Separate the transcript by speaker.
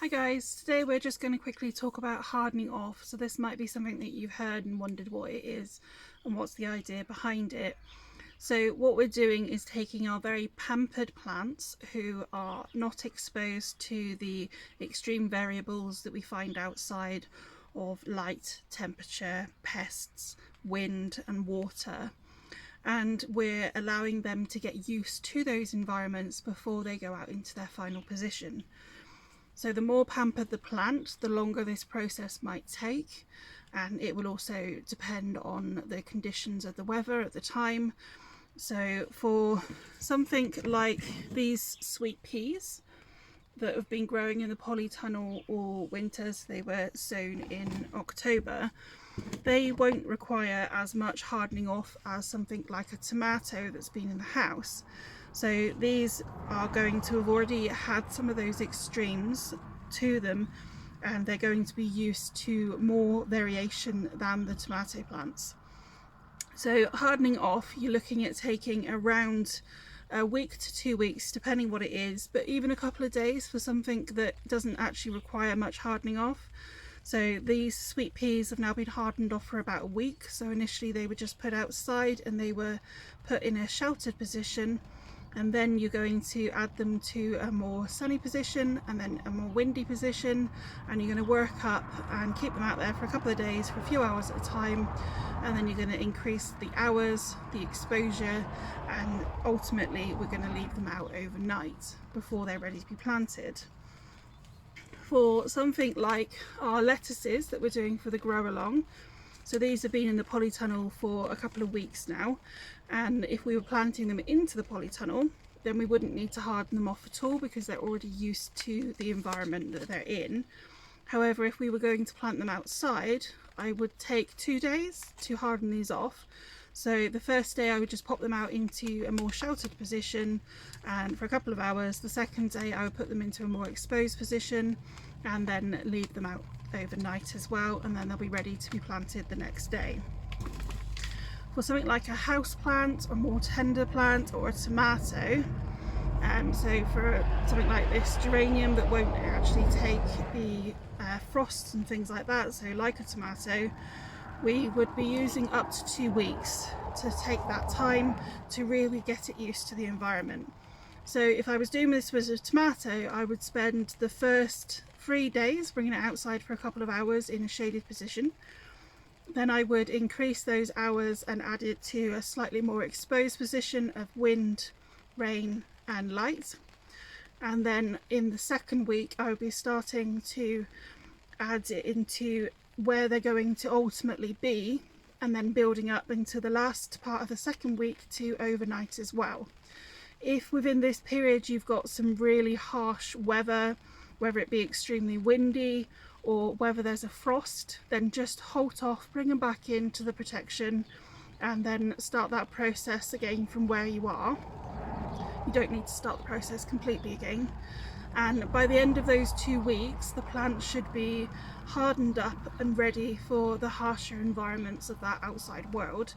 Speaker 1: Hi guys, today we're just going to quickly talk about hardening off. So this might be something that you've heard and wondered what it is and what's the idea behind it. So what we're doing is taking our very pampered plants who are not exposed to the extreme variables that we find outside of light, temperature, pests, wind and water, and we're allowing them to get used to those environments before they go out into their final position. So the more pampered the plant, the longer this process might take, and it will also depend on the conditions of the weather at the time. So for something like these sweet peas that have been growing in the polytunnel all winter, so they were sown in October, they won't require as much hardening off as something like a tomato that's been in the house. So these are going to have already had some of those extremes to them, and they're going to be used to more variation than the tomato plants. So hardening off, you're looking at taking around a week to 2 weeks, depending what it is, but even a couple of days for something that doesn't actually require much hardening off. So these sweet peas have now been hardened off for about a week. So initially they were just put outside and they were put in a sheltered position, and then you're going to add them to a more sunny position and then a more windy position, and you're going to work up and keep them out there for a couple of days for a few hours at a time, and then you're going to increase the hours, the exposure, and ultimately we're going to leave them out overnight before they're ready to be planted. For something like our lettuces that we're doing for the grow along, so these have been in the polytunnel for a couple of weeks now, and if we were planting them into the polytunnel then we wouldn't need to harden them off at all because they're already used to the environment that they're in. However, if we were going to plant them outside, I would take 2 days to harden these off. So the first day I would just pop them out into a more sheltered position and for a couple of hours. The second day I would put them into a more exposed position and then leave them out overnight as well, and then they'll be ready to be planted the next day. For something like a house plant, a more tender plant, or a tomato, so for something like this geranium that won't actually take the frosts and things like that, so like a tomato, we would be using up to 2 weeks to take that time to really get it used to the environment. So if I was doing this with a tomato, I would spend the first 3 days bringing it outside for a couple of hours in a shaded position. Then I would increase those hours and add it to a slightly more exposed position of wind, rain and light. And then in the second week I would be starting to add it into where they're going to ultimately be, and then building up into the last part of the second week to overnight as well. If within this period you've got some really harsh weather, whether it be extremely windy or whether there's a frost, then just halt off, bring them back into the protection and then start that process again from where you are. You don't need to start the process completely again. And by the end of those 2 weeks the plant should be hardened up and ready for the harsher environments of that outside world.